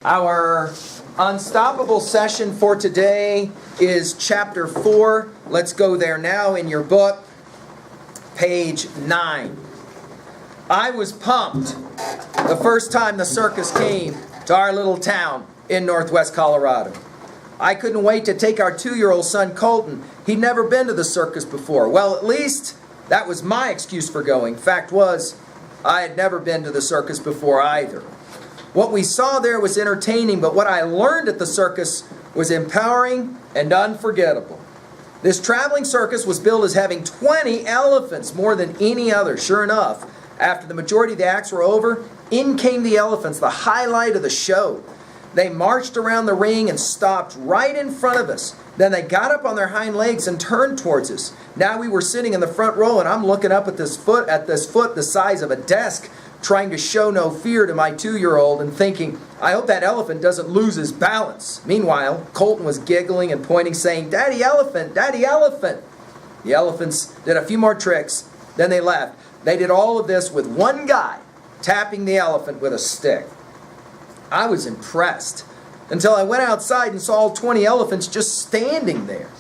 Our unstoppable session for today is chapter 4. Let's go there now in your book, page 9. I was pumped the first time the circus came to our little town in northwest Colorado. I couldn't wait to take our 2-year-old son Colton. He'd never been to the circus before. Well, at least that was my excuse for going. Fact was, I had never been to the circus before either. What we saw there was entertaining, but what I learned at the circus was empowering and unforgettable. This traveling circus was billed as having 20 elephants, more than any other. Sure enough, after the majority of the acts were over, in came the elephants, the highlight of the show. They marched around the ring and stopped right in front of us. Then they got up on their hind legs and turned towards us. Now we were sitting in the front row, and I'm looking up at this foot the size of a desk, trying to show no fear to my 2-year-old and thinking, I hope that elephant doesn't lose his balance. Meanwhile, Colton was giggling and pointing, saying, Daddy elephant, Daddy elephant. The elephants did a few more tricks, then they left. They did all of this with one guy tapping the elephant with a stick. I was impressed until I went outside and saw all 20 elephants just standing there.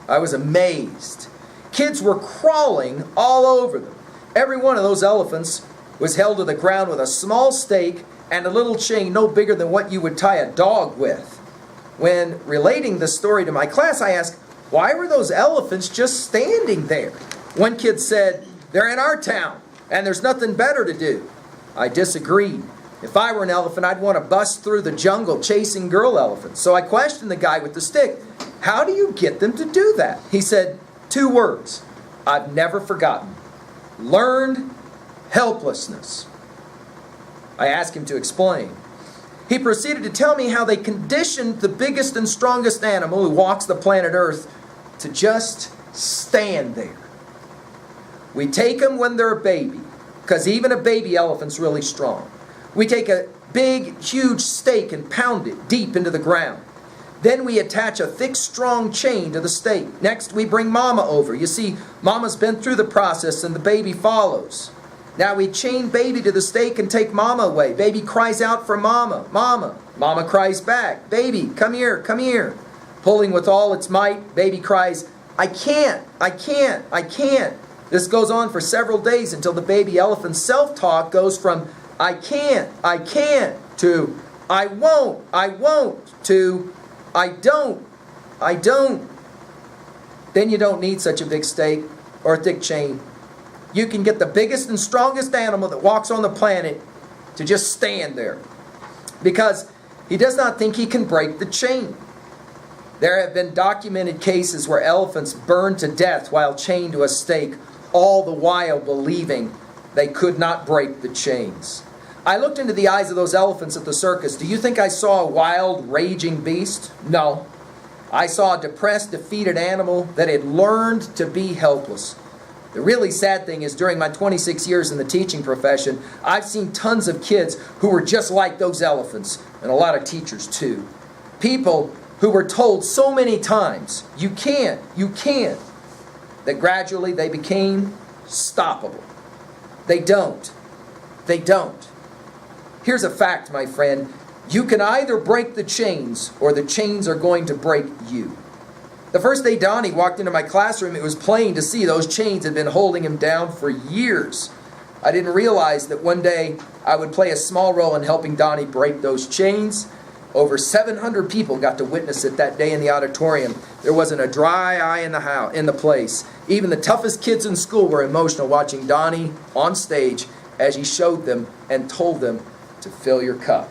I was amazed. Kids were crawling all over them. Every one of those elephants was held to the ground with a small stake and a little chain no bigger than what you would tie a dog with. When relating the story to my class, I asked, why were those elephants just standing there? One kid said, they're in our town, and there's nothing better to do. I disagreed. If I were an elephant, I'd want to bust through the jungle chasing girl elephants. So I questioned the guy with the stick, how do you get them to do that? He said, 2 words, I've never forgotten. Learned helplessness. I asked him to explain. He proceeded to tell me how they conditioned the biggest and strongest animal who walks the planet Earth to just stand there. We take them when they're a baby, because even a baby elephant's really strong. We take a big, huge stake and pound it deep into the ground. Then we attach a thick, strong chain to the stake. Next, we bring Mama over. You see, Mama's been through the process and the baby follows. Now we chain baby to the stake and take Mama away. Baby cries out for Mama. Mama. Mama cries back. Baby, come here, come here. Pulling with all its might, baby cries, I can't, I can't, I can't. This goes on for several days until the baby elephant's self-talk goes from I can't, to I won't, to I don't. Then you don't need such a big stake or a thick chain. You can get the biggest and strongest animal that walks on the planet to just stand there, because he does not think he can break the chain. There have been documented cases where elephants burned to death while chained to a stake, all the while believing they could not break the chains. I looked into the eyes of those elephants at the circus. Do you think I saw a wild, raging beast? No. I saw a depressed, defeated animal that had learned to be helpless. The really sad thing is, during my 26 years in the teaching profession, I've seen tons of kids who were just like those elephants, and a lot of teachers too. People who were told so many times, you can't, that gradually they became stoppable. They don't. Here's a fact, my friend. You can either break the chains, or the chains are going to break you. The first day Donnie walked into my classroom, it was plain to see those chains had been holding him down for years. I didn't realize that one day I would play a small role in helping Donnie break those chains. Over 700 people got to witness it that day in the auditorium. There wasn't a dry eye in the place. Even the toughest kids in school were emotional watching Donnie on stage as he showed them and told them to fill your cup.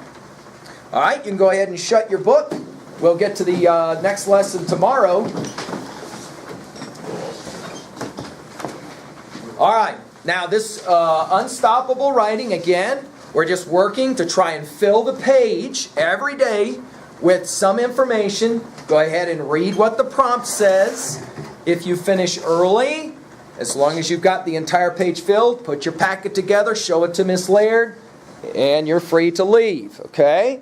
All right, you can go ahead and shut your book. We'll get to the next lesson tomorrow. All right, now this unstoppable writing, again, we're just working to try and fill the page every day with some information. Go ahead and read what the prompt says. If you finish early, as long as you've got the entire page filled, put your packet together, show it to Miss Laird, and you're free to leave, okay?